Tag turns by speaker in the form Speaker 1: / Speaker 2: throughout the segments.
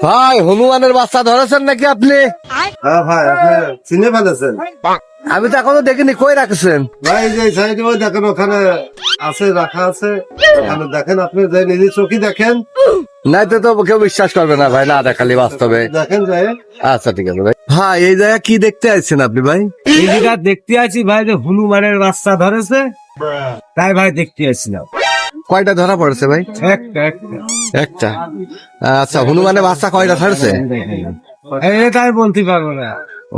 Speaker 1: ভাই হনুমানের বাচ্চা ধরেছেন নাকি আপনি?
Speaker 2: হ্যাঁ ভাই, আপনি চিনে ফেলেছেন।
Speaker 1: আমি তো এখনো দেখিনি, কই রাখছেন?
Speaker 2: ভাই যে সাইডে ওই দেখেন, ওখানে আছে, রাখা আছে। ওখানে দেখেন, আপনি যে নিজে চোখে দেখেন।
Speaker 1: নাই তো কেউ বিশ্বাস করবে না ভাই, না দেখালি বাস্তবে।
Speaker 2: দেখেন যায়।
Speaker 1: আচ্ছা ঠিক আছে ভাই। ভাই এই জায়গা কি দেখতে আসছেন আপনি ভাই?
Speaker 3: এই যেটা দেখতে আছি ভাই, যে হনুমানের বাচ্চা ধরেছে, তাই ভাই দেখতে আসছিলাম।
Speaker 1: কয়টা ধরা পড়েছে ভাই?
Speaker 3: একটা একটা
Speaker 1: একটা। আচ্ছা, হনুমানের বাচ্চা কয়টা ধরেছে?
Speaker 3: এটা আমি বলতে পারবো না।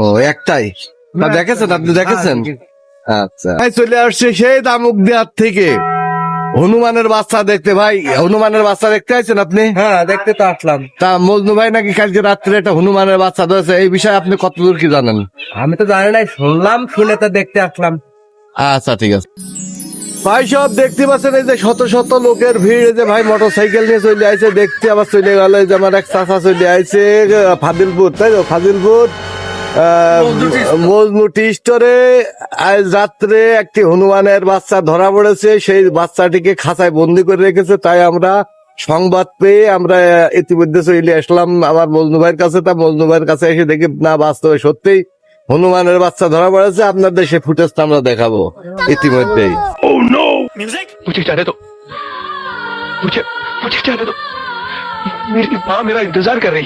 Speaker 1: ও একটাই। তা দেখেছেন, আপনি দেখেছেন? আচ্ছা ভাই, চলে আসছে সেই দামুক দেওয়ার থেকে হনুমানের বাচ্চা দেখতে। ভাই হনুমানের বাচ্চা দেখতে আছেন আপনি?
Speaker 3: হ্যাঁ, দেখতে তো আসলাম।
Speaker 1: তা মজনু ভাই নাকি কালকে রাত্রে একটা হনুমানের বাচ্চা ধরেছে, এই বিষয়ে আপনি কতদূর কি জানেন?
Speaker 3: আমি তো জানি না, শুনলাম, শুনে তো দেখতে আসলাম।
Speaker 1: আচ্ছা ঠিক আছে ভাই। সব দেখতে পাচ্ছেন, এই যে শত শত লোকের ভিড়, এই যে ভাই মোটর সাইকেল নিয়ে চলে আইছে, দেখতে আবার চলে গেল। এই যে আমার এক চাচা চলে আইছে ফাজিলপুর, তাই তো ফাজিলপুর মজনু টি স্টোরে। আজ রাত্রে একটি হনুমানের বাচ্চা ধরা পড়েছে, সেই বাচ্চাটিকে খাঁচায় বন্দি করে রেখেছে। তাই আমরা সংবাদ পেয়ে আমরা ইতিমধ্যে চলে আসলাম আমার মজনু ভাইয়ের কাছে। তা মজনু ভাইয়ের কাছে এসে দেখি না, বাস্তবে সত্যিই হনুমানের বাচ্চা ধরা পড়েছে। আপনাদের সে ফুটেজটা আমরা দেখাবো ইতিমধ্যেই।
Speaker 4: मुझे जाने दो, मुझे मुझे जाने दो। मेरी माँ मेरा इंतजार कर रही है।